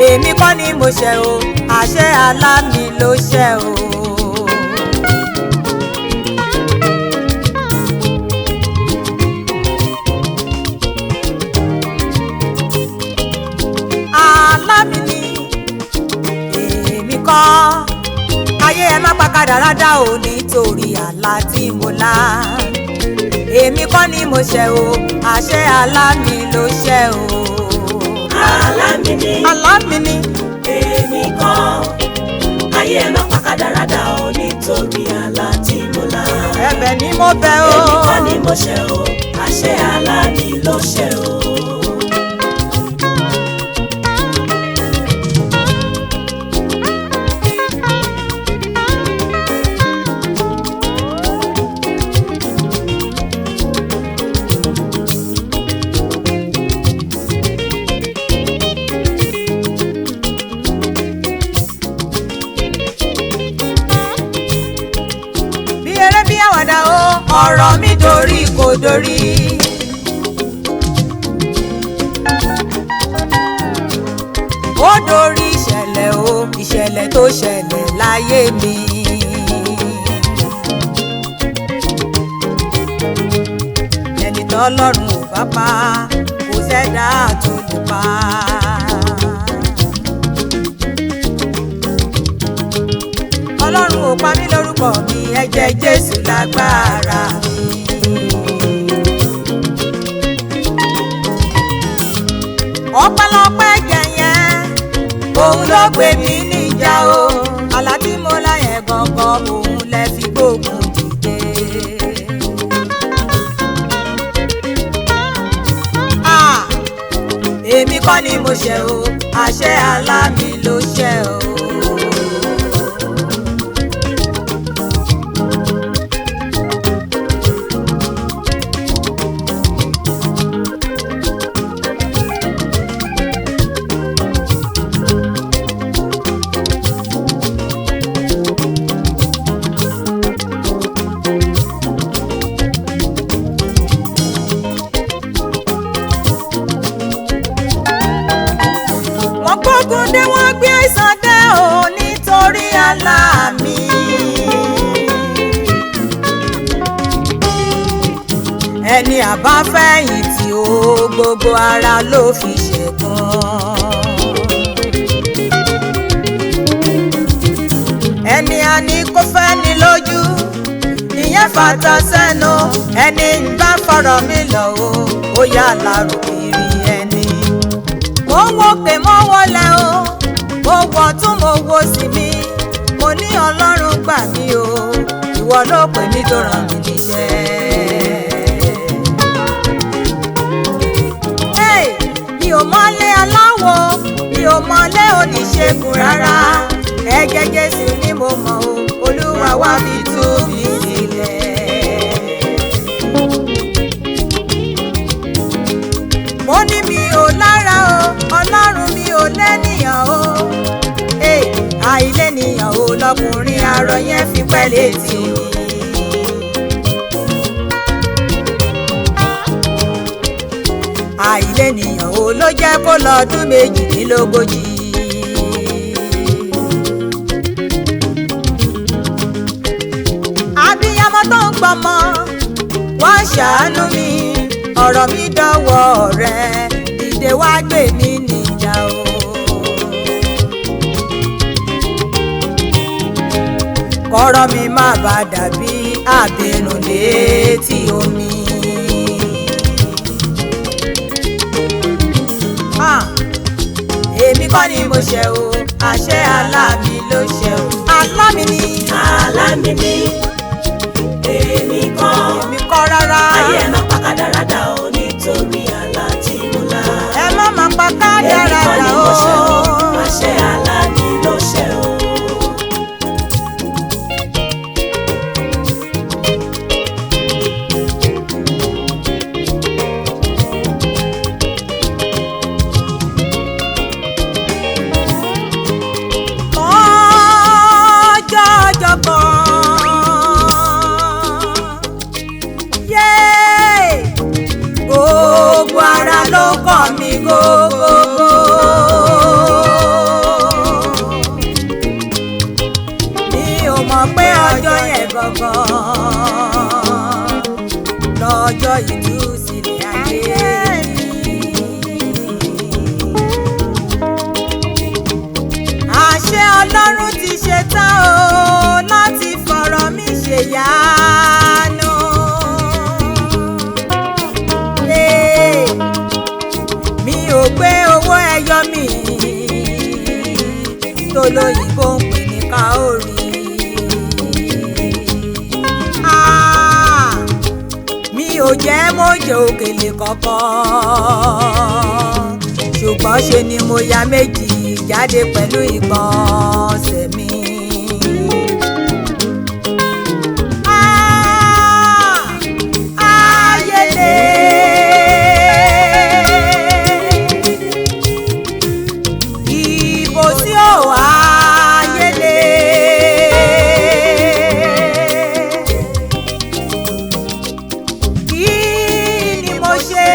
èmi kọ́ ni mo ṣẹ̀ o, àṣẹ àlá mi ló ṣẹ̀ o. Àlá mi ni èmi kọ́, ayé ẹ má pa kádàrá o nítorí àlá tí mo lá. Èmi kọ́ ni mo ṣẹ̀ o, àṣẹ àlá mi ló ṣẹ̀ o. Àlá mi ni èmi kọ́, ayé ẹ má pa kádàrá o nítorí àlá tí mo lá. Ẹ̀bẹ̀ ni mo bẹ̀ o, èmi kọ́ ni mo ṣẹ̀ o, àṣẹ àlá mi ló ṣẹ̀ o. Ọ̀rọ̀ mi dorí kò dorí. Ó dorí ìṣẹ̀lẹ̀ o, ìṣẹ̀lẹ̀ tó ṣẹlẹ̀ láyé mi. Ẹni tọ́lọ́run ò bá pa, kò sẹ́dá tó lè pa. Ọlọ́run ò pa mí lórúkọ mi, ẹ̀jẹ̀ Jésù lágbára mi. Ọpẹ́lọpẹ́ ẹ̀jẹ̀ yẹn, òun ló gbé mi níjà o. Àlá tí mo lá yẹn gangan, òun lẹ fi gbógun dìde. Èmi kọ́ ni mo ṣẹ̀ o, àṣẹ àlá mi ló ṣẹ̀ o. Gbógundé wọ́n gbé àìsàn dé o nítorí àlá mi. Ẹni àbáfẹ̀yìntì o, gbogbo ara ló fi ṣẹ̀gàn. Ẹni a ní kó fẹ́ ni lójú, ìyẹn fàtà sẹ́nu. Ẹni ń bá fọ̀rọ̀ mi lọ o, ó yà lárò kiri ẹni. Mo ń wòkè mo wọlé o, mo wọ̀ tún mo wo sí mi. Mo ní Ọlọ́run gbà mí o, ìwọ ló pè mí tó ràn mí níṣẹ́. Mi ò mọ̀lé aláwo, mi ò mọ̀lé oníṣègùn rárá. Ẹ̀jẹ̀ Jésù ni mo mọ̀ o, Olúwa wá fi tú mi sílẹ̀. Mo ní mi ò lára o, Ọlọ́run mi ò lẹ́nìyàn o. Àìlẹ́nìyàn o lọkùnrin arọ yẹn fi pẹ́ létí o. Àìlẹ́nìyàn o ló jẹ́ kó lọ́dún méjìdínlógójì. Abiyamọ tó ń gbọmọ, wá ṣàánú mi, ọ̀rọ̀ mi dọ́wọ́ rẹ, dìde wá gbé mi níjà o. Kọ́rọ̀ mi má bá dàbí àbẹ̀nù létí omi. Èmi kọ́ ni mo ṣẹ̀ o, àṣẹ àlá mi ló ṣẹ̀ o. Àlá mi ni. Àlá mi ni èmi kọ́. Èmi kọ́ rárá. Ayé ẹ má pa kádàrá o nítorí àlá tí mo lá. Ẹ má má pa kádàrá o. gógógógó. Mi ò mọ̀ pé ọjọ́ yẹn gangan lọ́jọ́ ìtúsílẹ̀ ayé mi. Àṣẹ Ọlọ́run ti ṣetán o láti fọ̀rọ̀ mi ṣèyanu. Mi ò gbé owó ẹyọ mi tó lóyìnbó ń pè ní káórì. Mi ò jẹ́ mọ́jẹ òkèlè kankan, ṣùgbọ́n ṣe ni mo ya méjì jáde pẹ̀lú ìgbọ̀nsẹ̀ mi. Ayẹlẹ ìbò sí ò ayẹlẹ. Kí ni mo ṣe?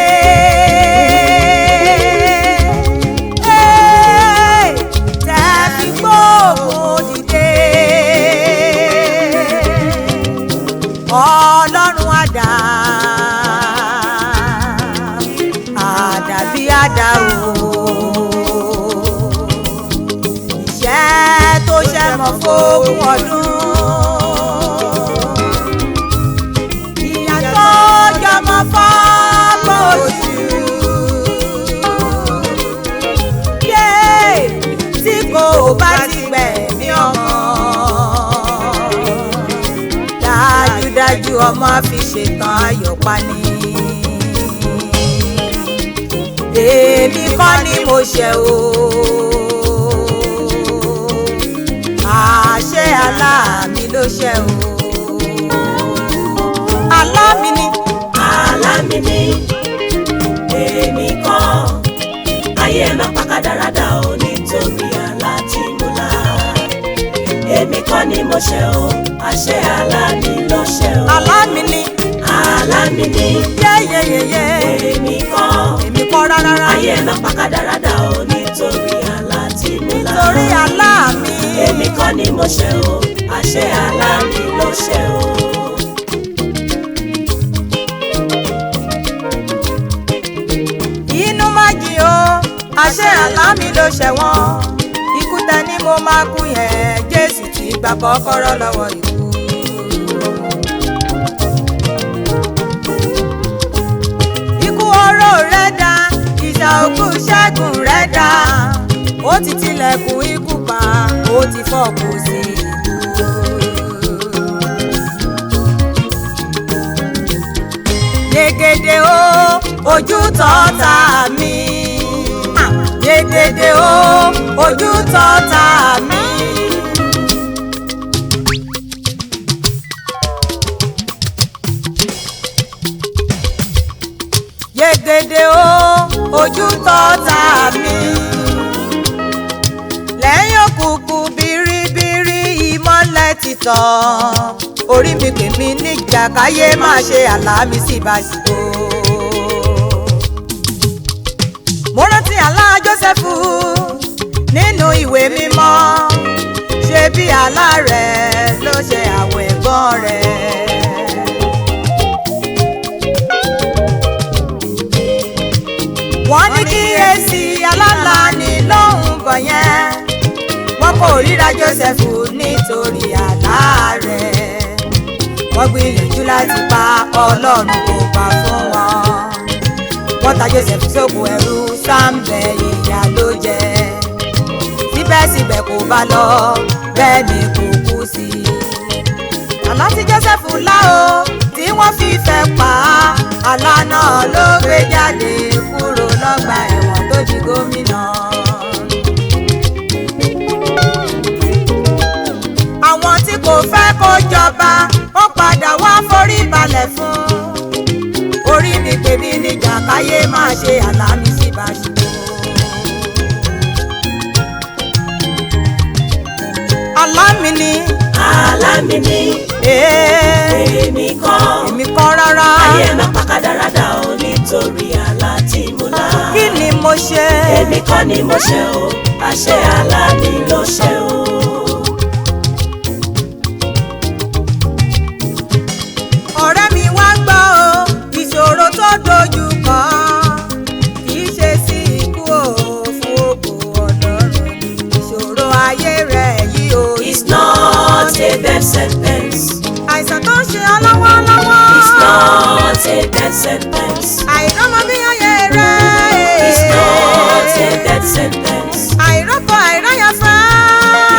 Ọlọ́run àdàbí àdá o, iṣẹ́ tó ṣe mọ́ fógún ọdún, ìyà tó jọmọ́ fọ́gbọ̀n oṣù, tí kò bá ti gbẹ̀mí ọmọ, dájú ọmọ fi ṣetán ayọ̀ pani. Èmi kọ́ ni mo ṣẹ̀ o, àṣẹ aláàmì ló ṣẹ̀ o. Aláàmì ni. Aláàmì ni èmi kọ́, ayé má pa kádàrádà o nítorí àlá tí mo lá. Èmi kọ́ ni mo ṣẹ̀ o, àṣẹ aláàmì ló ṣẹ̀ o. Aláàmì ni. Aláàmì ni yẹ́yẹ́yẹ́yẹ́. èmi kọ́ rárá. Ayé má pa kádàrádà o nítorí àlá tí mo lá. Nítorí aláàmì. Èmi kọ́ ni mo ṣẹ̀ o, àṣẹ aláàmì ló ṣẹ̀ o. Inú má jì o, àṣẹ aláàmì ló ṣẹ̀ wọ́n. Ikú tẹ ni mo máa kú yẹn, Jésù ti gba kọ́kọ́rọ́ lọ́wọ́ ikú. Ikú oró rẹ̀ dá, ìjà òkú ṣẹ́gun rẹ̀ dá. Ó ti tilẹ̀kùn ikú pa, ó ti fọ́ọ̀kù sí ikú. Yegede o, ojú tọ́ta mi. Yegede o, ojú tọ́ta mi. Yegede o, ojú tọ́ta mi. Lẹ́yìn òkùnkùn biribiri ìmọ́lẹ̀ ti tàn. Orí mi pè mí níjà káyé má ṣe àlá mi síbàsíbò. Mo rántí àlá Jósẹ́fù nínú ìwé mímọ́. Ṣé bí àlá rẹ̀ ló ṣe àwọn ẹ̀gbọ́n rẹ̀. Wọ́n ní kíyèsí alálà ní lóhùn bọ̀ yẹn. Wọ́n kò ríra Jósẹ́fù nítorí àlá rẹ̀. Wọ́n gbìyànjú láti pa Ọlọ́run kò gbà fún wọn. Wọ́n ta Jósẹ́fù sóko ẹrú, sáńbẹ̀ ìyà ló jẹ. Síbẹ̀síbẹ̀ kò bá lọ, bẹ́ẹ̀ ni kò kú sí. Àlá tí Jósẹ́fù lá o, tí wọ́n fi fẹ́ pa á. Àlá náà ló gbé jáde kúrò lọ́gbà ẹ̀wọ̀n tó di gómìnà. Àwọn tí kò fẹ́ kó jọba, wọ́n padà wá forí balẹ̀ fún. Orí mi pè mí níjà káyé máa ṣe àlá mi síbàṣíbò. Àlá mi ni. Àlá mi ni. Èmi kọ́ rárá. Ayé má pa kádàrádà o nítorí àlá tí mo lá. Kí ni mo ṣe. èmi kọ́ ni mo ṣe o, àṣẹ àlá mi ló ṣe o. ọ̀rẹ́ mi wá gbọ́ o, ìṣòro tó dojú kàn kì í ṣe sí ikú o, fún ògo Ọlọ́run ni. ìṣòro ayé rẹ̀ yìí o. It's not a death sentence. àìsàn tó ń ṣe ọ́ lọ́wọ́lọ́wọ́. It's not a death sentence. àìrọ́mọ bí ayé rẹ̀. It's not a death sentence. àìrọ́pọ̀ àìráyàfẹ́.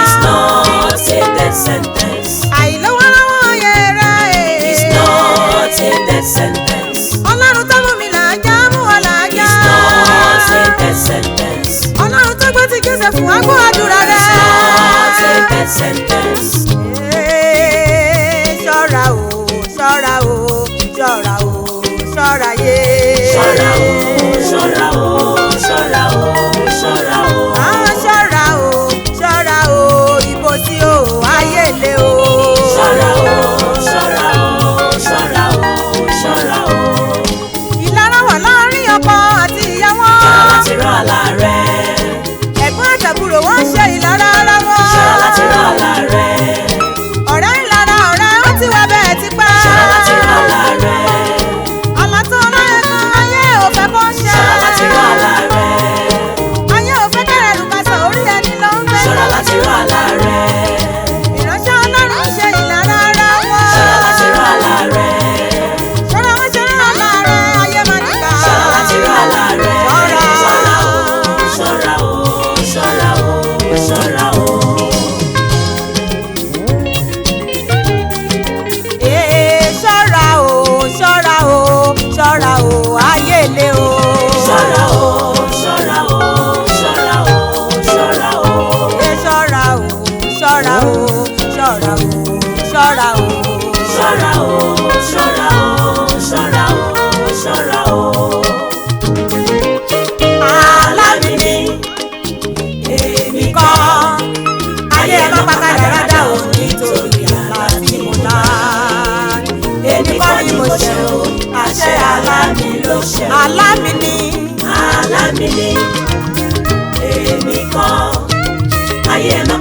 It's not a death sentence. àìlówólọ́wọ́ ayé rẹ̀. It's not a death sentence. Ọlọ́run tó mú mi làájá mú ọ làájá. It's not a death sentence. Ọlọ́run tó gbọ́ ti Jósẹ́fù wá gbọ́ àdúrà rẹ̀. It's not a death sentence. ṣọ́ra o ṣọ́ra o ṣọ́ra o ṣọ́ra yé. ṣọ́ra o ṣọ́ra o ṣọ́ra o ṣọ́ra o. ṣọ́ra o ṣọ́ra o ibo tí o ayé lé o. ṣọ́ra o ṣọ́ra o ṣọ́ra o ṣọ́ra o. ìlara wà láàrin ọkọ àti ìyàwó. ṣọ́ra láti rán àlá rẹ̀. ẹ̀gbọ́n àtàbúrò wọn ṣe ìlara ara wọn. ṣọ́ra láti rán àlá rẹ̀. ọ̀rẹ́ ìlara ọ̀rẹ́ ó ti wá bẹ́ẹ̀ ti pẹ́. ṣọ́ra láti rán àlá rẹ̀. àlá tó láyé kan ayé ò fẹ́ bó ṣe. ṣọ́ra láti rán àlá rẹ̀. ayé ò fẹ́ kẹ́rẹ́ lùkàṣà orí ẹni ló ń gbé. ṣọ́ra láti rán àlá rẹ̀. ìránṣẹ́ Ọlọ́run ṣe ìlara ara wọn. ṣọ́ra láti rán àlá rẹ̀. ṣọ́ra wọn ṣe rán àlá rẹ̀ ayé máa níkà. ṣọ́ra láti rán àlá rẹ̀. ṣọ́ra o ṣọ́ra o ṣọ́ra o ṣọ́ra o. ṣọ́ra o ṣọ́ra o ṣọ́ra o ayé lé o. ṣọ́ra o ṣọ́ra o ṣọ́ra o ṣọ́ra o. ṣọ́ra o ṣọ́ra o ṣọ́ra o ṣọ́ra o. ṣọ́ra o ṣọ́ra o ṣọ́ra o ṣọ́ra o. àlá mi ni èmi kọ́. ayé ẹ má pa kádàrádà o nítorí àlá tí mo lá. èmi kọ́ ni mo ṣe o, àṣẹ àlá mi ló ṣe o. àlá mi ni. àlá mi ni èmi kọ́. ayé ẹ má